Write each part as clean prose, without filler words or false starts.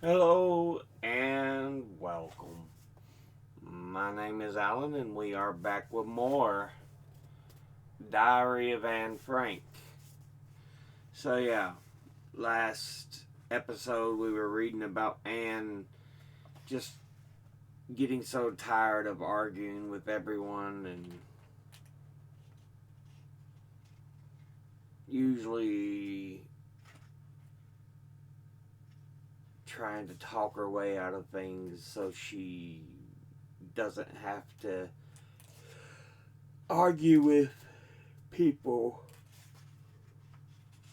Hello and welcome. My name is Alan, and we are back with more Diary of Anne Frank. So, yeah, last episode we were reading about Anne just getting so tired of arguing with everyone and usually trying to talk her way out of things so she doesn't have to argue with people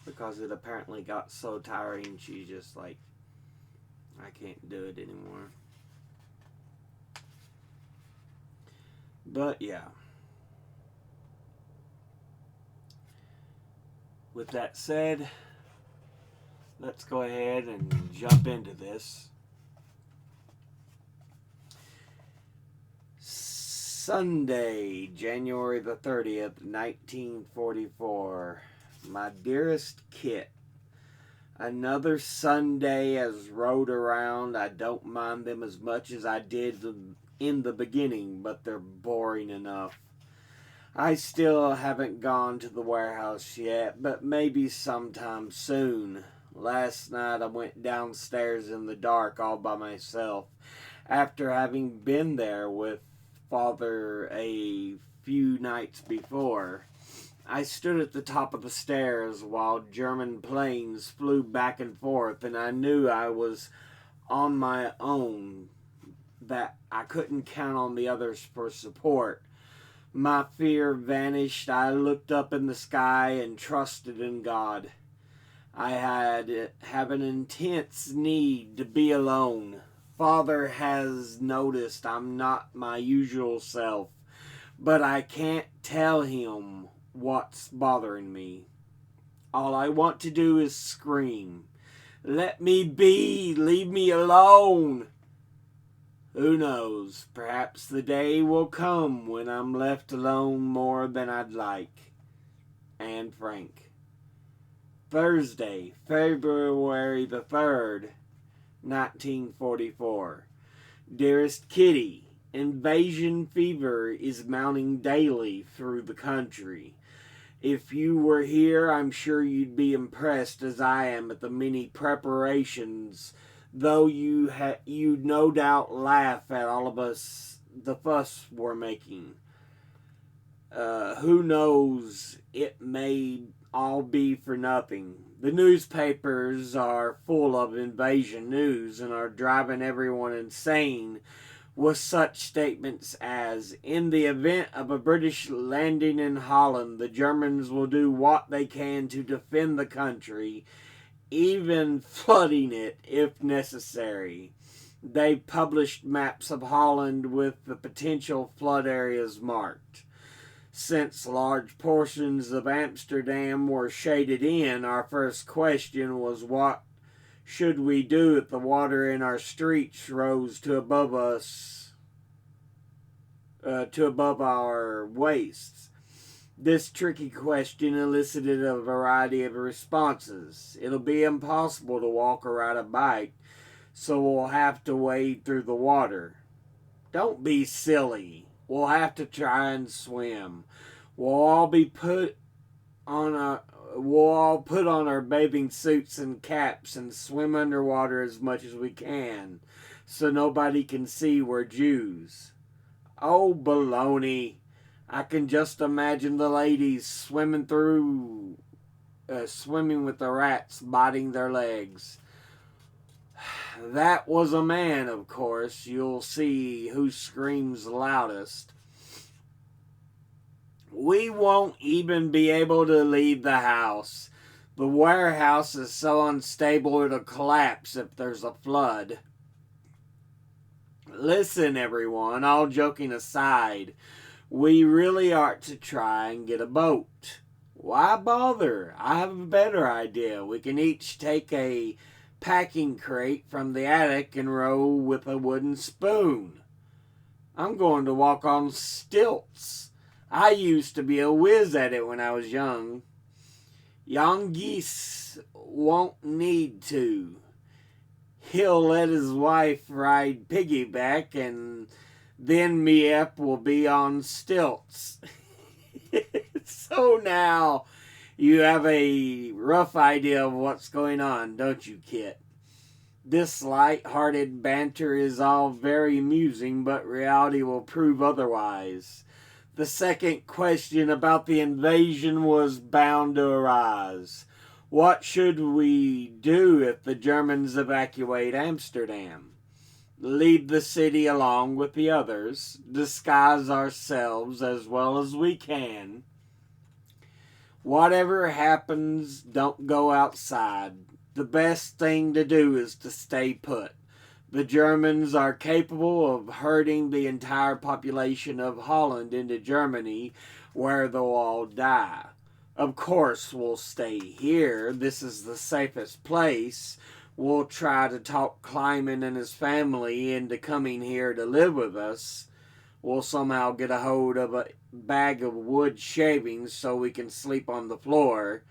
because it apparently got so tiring. She's just like, I can't do it anymore. But yeah, with that said, let's go ahead and jump into this. Sunday, January the 30th, 1944. My dearest Kit, another Sunday has rode around. I don't mind them as much as I did in the beginning, but they're boring enough. I still haven't gone to the warehouse yet, but maybe sometime soon. Last night I went downstairs in the dark all by myself after having been there with Father a few nights before. I stood at the top of the stairs while German planes flew back and forth, and I knew I was on my own, that I couldn't count on the others for support. My fear vanished. I looked up in the sky and trusted in God. I have an intense need to be alone. Father has noticed I'm not my usual self, but I can't tell him what's bothering me. All I want to do is scream, "Let me be! Leave me alone!" Who knows? Perhaps the day will come when I'm left alone more than I'd like. Anne Frank. Thursday, February the 3rd, 1944. Dearest Kitty, invasion fever is mounting daily through the country. If you were here, I'm sure you'd be impressed as I am at the many preparations, though you'd no doubt laugh at all of us, the fuss we're making. Who knows, it may all be for nothing. The newspapers are full of invasion news and are driving everyone insane with such statements as, in the event of a British landing in Holland, the Germans will do what they can to defend the country, even flooding it if necessary. They published maps of Holland with the potential flood areas marked. Since large portions of Amsterdam were shaded in, our first question was what should we do if the water in our streets rose to above us, to above our waists? This tricky question elicited a variety of responses. It'll be impossible to walk or ride a bike, so we'll have to wade through the water. Don't be silly. We'll have to try and swim. We'll all be put on a we'll all put on our bathing suits and caps and swim underwater as much as we can, so nobody can see we're Jews. Oh, baloney. I can just imagine the ladies swimming with the rats biting their legs. That was a man, of course. You'll see who screams loudest. We won't even be able to leave the house. The warehouse is so unstable it'll collapse if there's a flood. Listen, everyone, all joking aside, we really ought to try and get a boat. Why bother? I have a better idea. We can each take a packing crate from the attic and row with a wooden spoon. I'm going to walk on stilts. I used to be a whiz at it when I was young. Young geese won't need to. He'll let his wife ride piggyback, and then Miep will be on stilts. So now you have a rough idea of what's going on, don't you, Kit? This light-hearted banter is all very amusing, but reality will prove otherwise. The second question about the invasion was bound to arise. What should we do if the Germans evacuate Amsterdam? Leave the city along with the others, disguise ourselves as well as we can. Whatever happens, don't go outside. The best thing to do is to stay put. The Germans are capable of herding the entire population of Holland into Germany, where they'll all die. Of course, we'll stay here. This is the safest place. We'll try to talk Kleiman and his family into coming here to live with us. We'll somehow get a hold of a bag of wood shavings so we can sleep on the floor.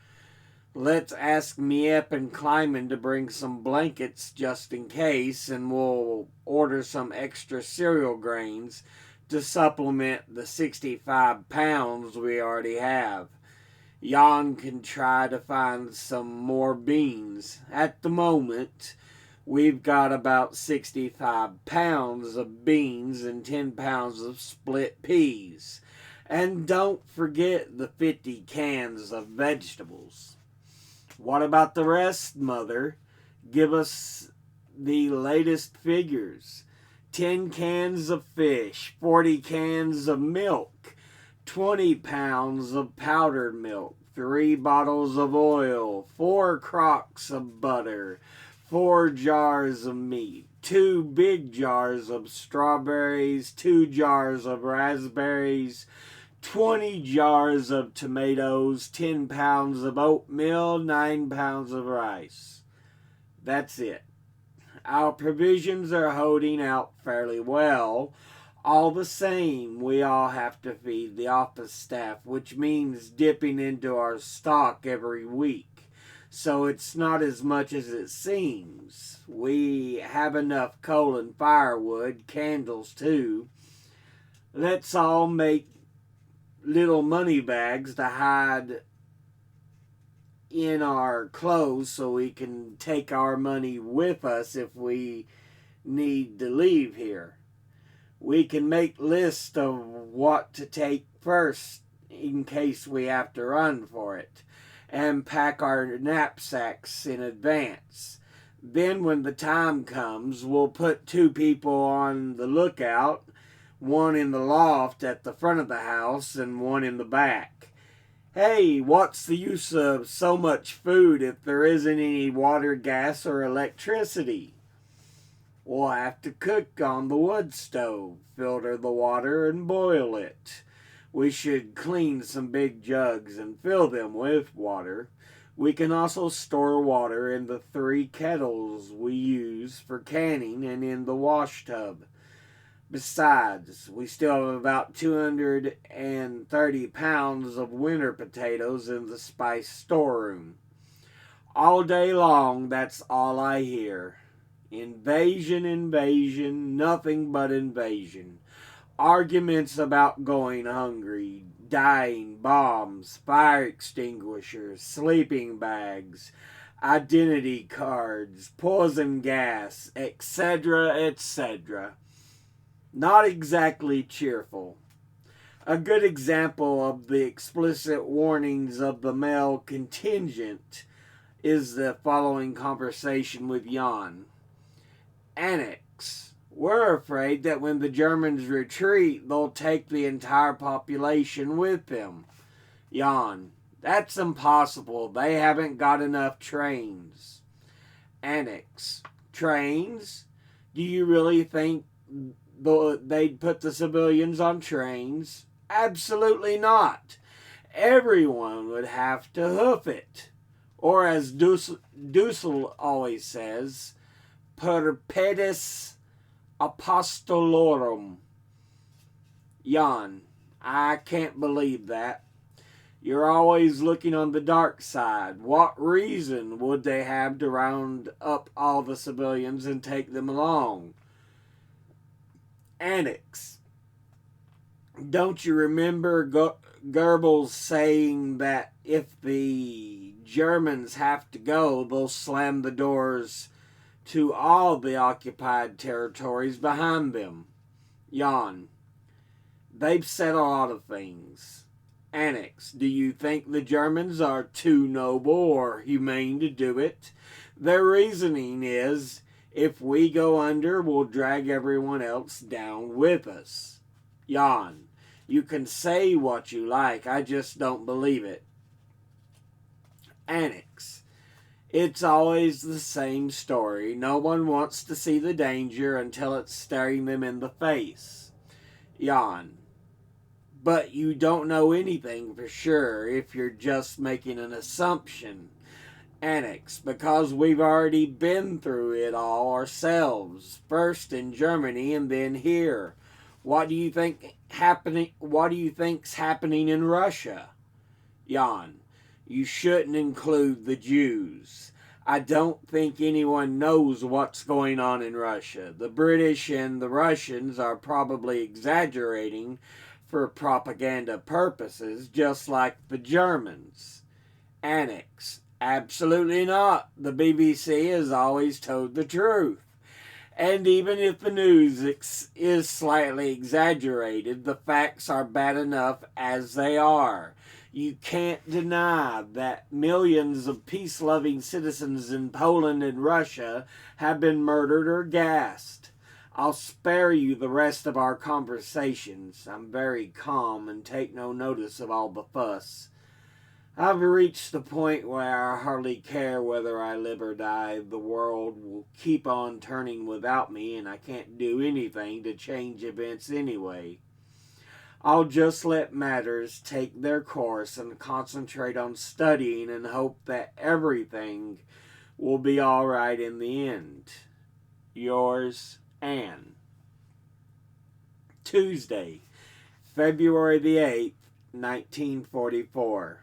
Let's ask Miep and Kleiman to bring some blankets just in case, and we'll order some extra cereal grains to supplement the 65 pounds we already have. Jan can try to find some more beans. At the moment, we've got about 65 pounds of beans and 10 pounds of split peas. And don't forget the 50 cans of vegetables. What about the rest, Mother? Give us the latest figures. 10 cans of fish, 40 cans of milk, 20 pounds of powdered milk, 3 bottles of oil, 4 crocks of butter, 4 jars of meat, 2 big jars of strawberries, 2 jars of raspberries, 20 jars of tomatoes, 10 pounds of oatmeal, 9 pounds of rice. That's it. Our provisions are holding out fairly well. All the same, we all have to feed the office staff, which means dipping into our stock every week. So it's not as much as it seems. We have enough coal and firewood, candles too. Let's all make little money bags to hide in our clothes so we can take our money with us if we need to leave here. We can make lists of what to take first in case we have to run for it, and pack our knapsacks in advance. Then when the time comes, we'll put 2 people on the lookout, one in the loft at the front of the house and one in the back. Hey, what's the use of so much food if there isn't any water, gas, or electricity? We'll have to cook on the wood stove, filter the water, and boil it. We should clean some big jugs and fill them with water. We can also store water in the 3 kettles we use for canning and in the wash tub. Besides, we still have about 230 pounds of winter potatoes in the spice storeroom. All day long, that's all I hear. Invasion, invasion, nothing but invasion. Arguments about going hungry, dying, bombs, fire extinguishers, sleeping bags, identity cards, poison gas, etc., etc. Not exactly cheerful. A good example of the explicit warnings of the male contingent is the following conversation with Jan. Annex. We're afraid that when the Germans retreat, they'll take the entire population with them. Jan. That's impossible. They haven't got enough trains. Annex. Trains? Do you really think they'd put the civilians on trains? Absolutely not. Everyone would have to hoof it. Or as Dussel always says, per pedis apostolorum. Jan, I can't believe that. You're always looking on the dark side. What reason would they have to round up all the civilians and take them along? Annex. Don't you remember Goebbels saying that if the Germans have to go, they'll slam the doors to all the occupied territories behind them? Jan. They've said a lot of things. Annex. Do you think the Germans are too noble or humane to do it? Their reasoning is, if we go under, we'll drag everyone else down with us. Jan. You can say what you like, I just don't believe it. Annex. It's always the same story. No one wants to see the danger until it's staring them in the face. Jan. But you don't know anything for sure if you're just making an assumption. Annex. Because we've already been through it all ourselves. First in Germany and then here. What do you think's happening in Russia? Jan. You shouldn't include the Jews. I don't think anyone knows what's going on in Russia. The British and the Russians are probably exaggerating for propaganda purposes, just like the Germans. Annex. Absolutely not. The BBC has always told the truth. And even if the news is slightly exaggerated, the facts are bad enough as they are. You can't deny that millions of peace-loving citizens in Poland and Russia have been murdered or gassed. I'll spare you the rest of our conversations. I'm very calm and take no notice of all the fuss. I've reached the point where I hardly care whether I live or die. The world will keep on turning without me, and I can't do anything to change events anyway. I'll just let matters take their course and concentrate on studying and hope that everything will be all right in the end. Yours, Anne. Tuesday, February the 8th, 1944.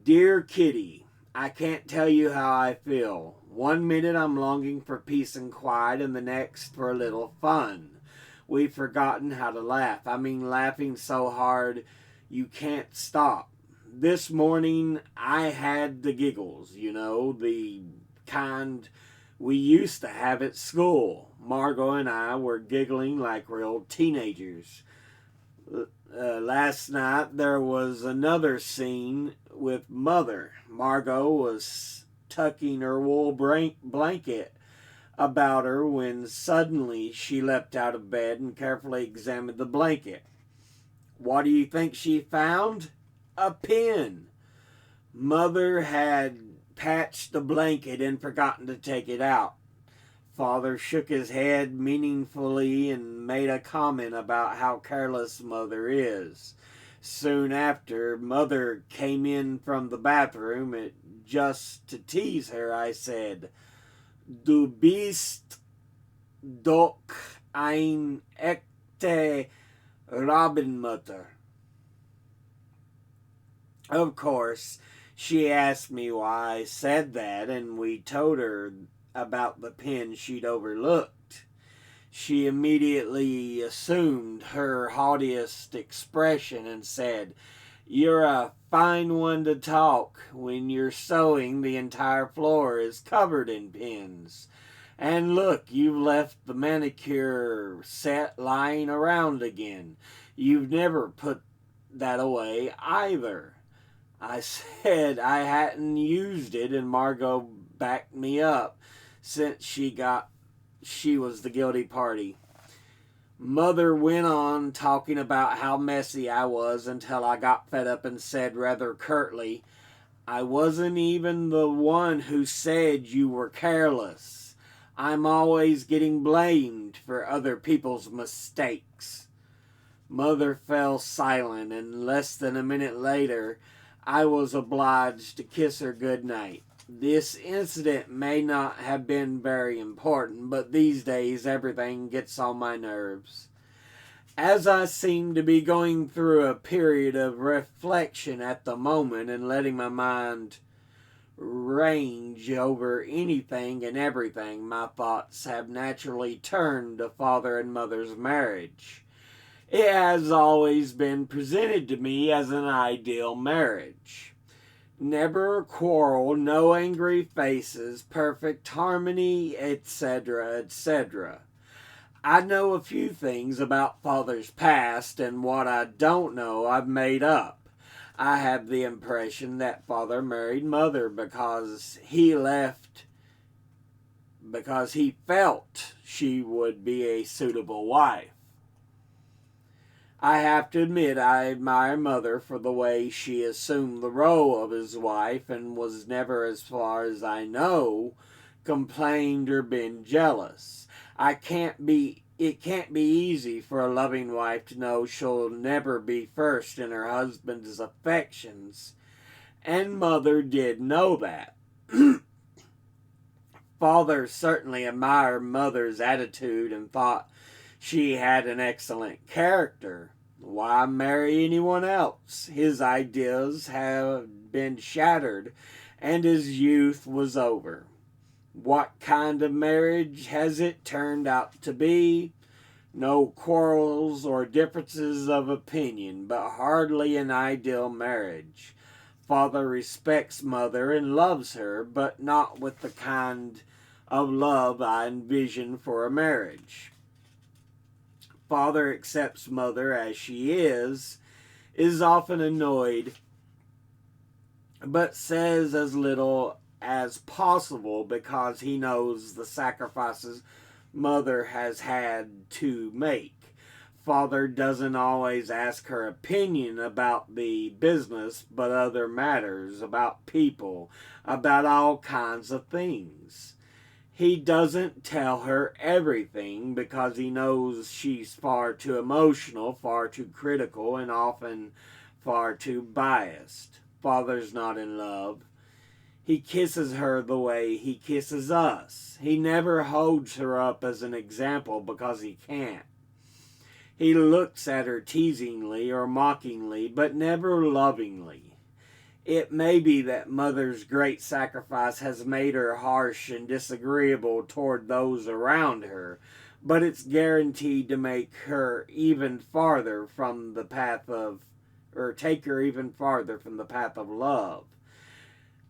Dear Kitty, I can't tell you how I feel. One minute I'm longing for peace and quiet, and the next for a little fun. We've forgotten how to laugh. I mean, laughing so hard you can't stop. This morning I had the giggles, the kind we used to have at school. Margot and I were giggling like real teenagers. Last night there was another scene with Mother. Margot was tucking her wool blanket about her when suddenly she leapt out of bed and carefully examined the blanket. What do you think she found? A pin. Mother had patched the blanket and forgotten to take it out. Father shook his head meaningfully and made a comment about how careless Mother is. Soon after, Mother came in from the bathroom. Just to tease her, I said, Du bist doch ein echte Rabenmutter. Of course, she asked me why I said that, and we told her about the pin she'd overlooked. She immediately assumed her haughtiest expression and said, You're a fine one to talk. When you're sewing, the entire floor is covered in pins. And look, you've left the manicure set lying around again. You've never put that away either. I said I hadn't used it, and Margot backed me up since she was the guilty party. Mother went on talking about how messy I was until I got fed up and said rather curtly, I wasn't even the one who said you were careless. I'm always getting blamed for other people's mistakes. Mother fell silent, and less than a minute later, I was obliged to kiss her good night. This incident may not have been very important, but these days everything gets on my nerves. As I seem to be going through a period of reflection at the moment and letting my mind range over anything and everything, my thoughts have naturally turned to father and mother's marriage. It has always been presented to me as an ideal marriage. Never a quarrel, no angry faces, perfect harmony, etc., etc. I know a few things about Father's past, and what I don't know I've made up. I have the impression that Father married Mother because he felt she would be a suitable wife. I have to admit I admire Mother for the way she assumed the role of his wife and was never, as far as I know, complained or been jealous. It can't be easy for a loving wife to know she'll never be first in her husband's affections, and Mother did know that. Father certainly admired Mother's attitude and thought she had an excellent character. Why marry anyone else? His ideas had been shattered, and his youth was over. What kind of marriage has it turned out to be? No quarrels or differences of opinion, but hardly an ideal marriage. Father respects Mother and loves her, but not with the kind of love I envision for a marriage. Father accepts Mother as she is often annoyed, but says as little as possible because he knows the sacrifices Mother has had to make. Father doesn't always ask her opinion about the business, but other matters, about people, about all kinds of things. He doesn't tell her everything because he knows she's far too emotional, far too critical, and often far too biased. Father's not in love. He kisses her the way he kisses us. He never holds her up as an example because he can't. He looks at her teasingly or mockingly, but never lovingly. It may be that Mother's great sacrifice has made her harsh and disagreeable toward those around her, but it's guaranteed to make her even farther from the path of, or take her even farther from the path of love,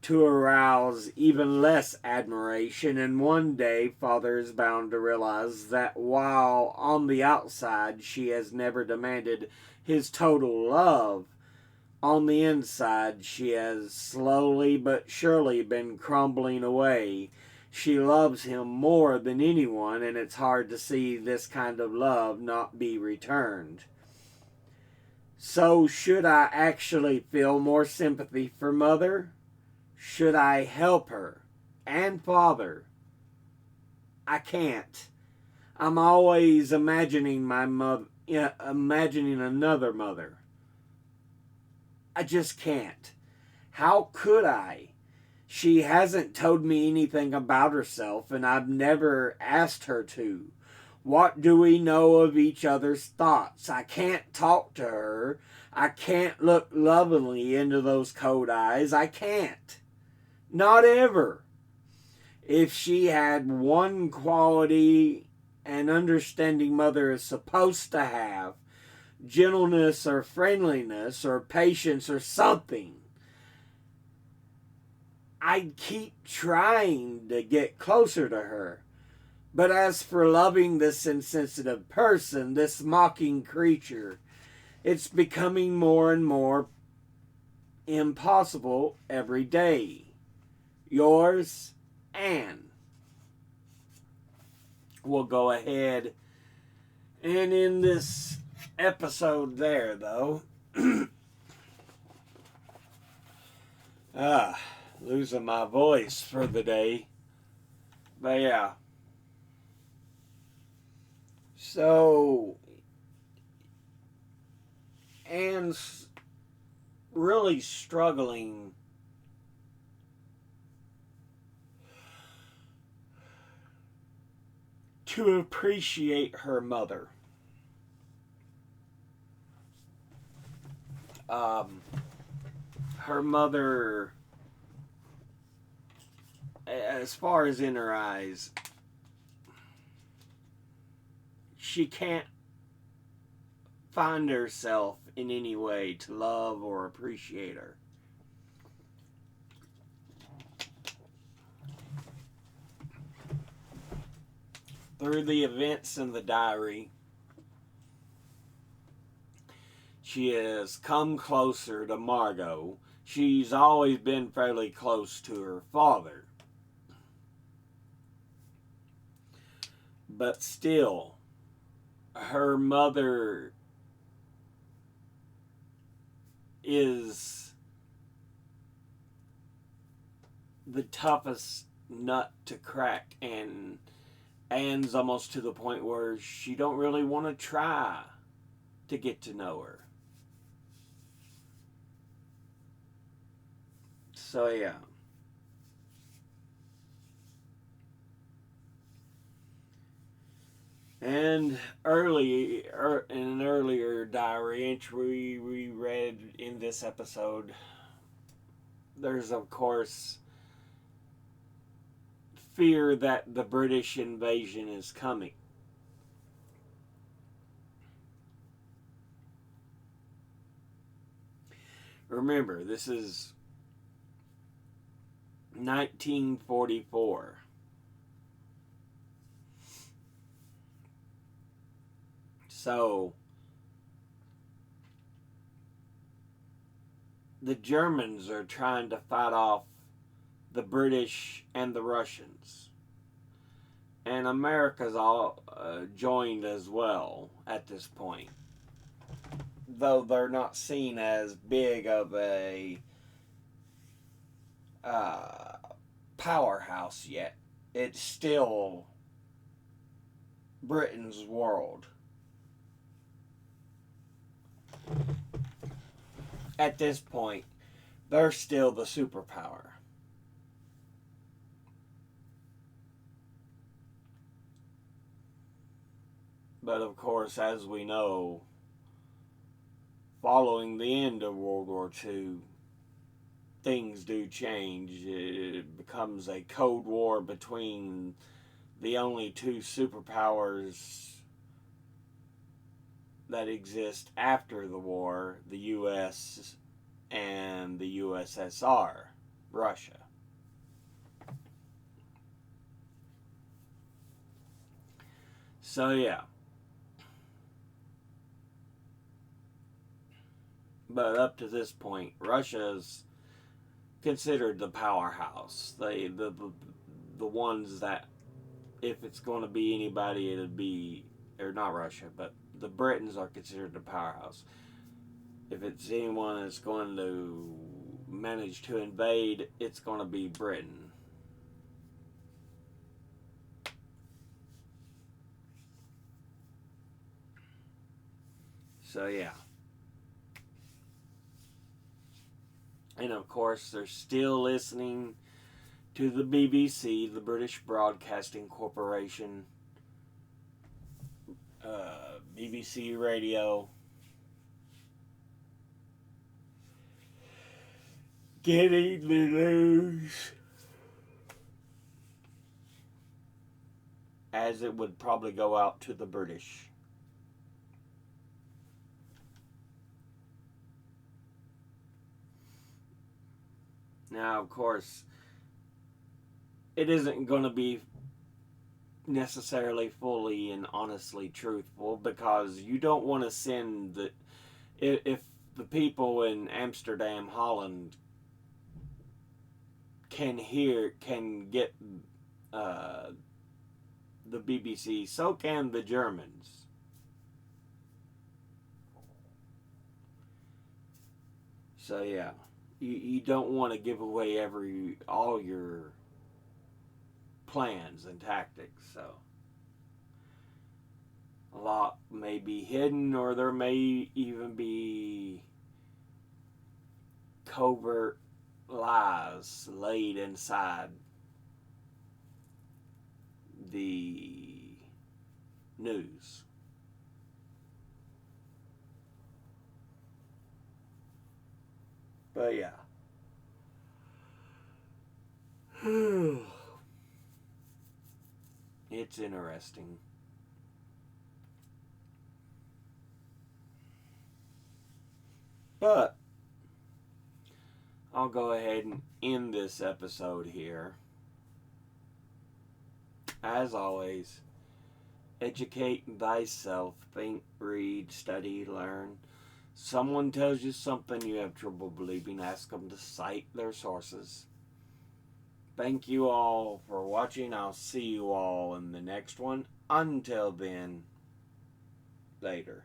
to arouse even less admiration. And one day Father is bound to realize that while on the outside she has never demanded his total love, on the inside she has slowly but surely been crumbling away. She loves him more than anyone, and it's hard to see this kind of love not be returned. So should I actually feel more sympathy for Mother? Should I help her and Father? I can't. I'm always imagining imagining another mother. I just can't. How could I? She hasn't told me anything about herself, and I've never asked her to. What do we know of each other's thoughts? I can't talk to her. I can't look lovingly into those cold eyes. I can't. Not ever. If she had one quality an understanding mother is supposed to have, gentleness or friendliness or patience or something, I'd keep trying to get closer to her. But as for loving this insensitive person, this mocking creature, it's becoming more and more impossible every day. Yours, Anne. We'll go ahead and end this episode there, though. Losing my voice for the day. But yeah. So, Anne's really struggling to appreciate her mother. Um, her mother, as far as in her eyes, she can't find herself in any way to love or appreciate her. Through the events in the diary, she has come closer to Margot. She's always been fairly close to her father. But still, her mother is the toughest nut to crack, and Anne's almost to the point where she don't really want to try to get to know her. So yeah. And in an earlier diary entry we read in this episode, there's of course fear that the British invasion is coming. Remember, this is 1944. So, the Germans are trying to fight off the British and the Russians. And America's all joined as well at this point. Though they're not seen as big of a powerhouse yet, it's still Britain's world. At this point, they're still the superpower. But of course, as we know, following the end of World War II, things do change. It becomes a Cold War between the only two superpowers that exist after the war, the US and the USSR, Russia. So yeah. But up to this point, Russia's considered the powerhouse. The ones that, if it's going to be anybody, it'd be, or not Russia, but the Britons are considered the powerhouse. If it's anyone that's going to manage to invade, it's going to be Britain. So yeah. And of course, they're still listening to the BBC, the British Broadcasting Corporation, BBC Radio, getting the news as it would probably go out to the British. Now, of course, it isn't going to be necessarily fully and honestly truthful, because you don't want to send the, if the people in Amsterdam, Holland can get the BBC, so can the Germans. So yeah, you don't want to give away all your plans and tactics. So a lot may be hidden, or there may even be covert lies laid inside the news. But yeah. It's interesting. But I'll go ahead and end this episode here. As always, educate thyself. Think, read, study, learn. Someone tells you something you have trouble believing, ask them to cite their sources. Thank you all for watching. I'll see you all in the next one. Until then, later.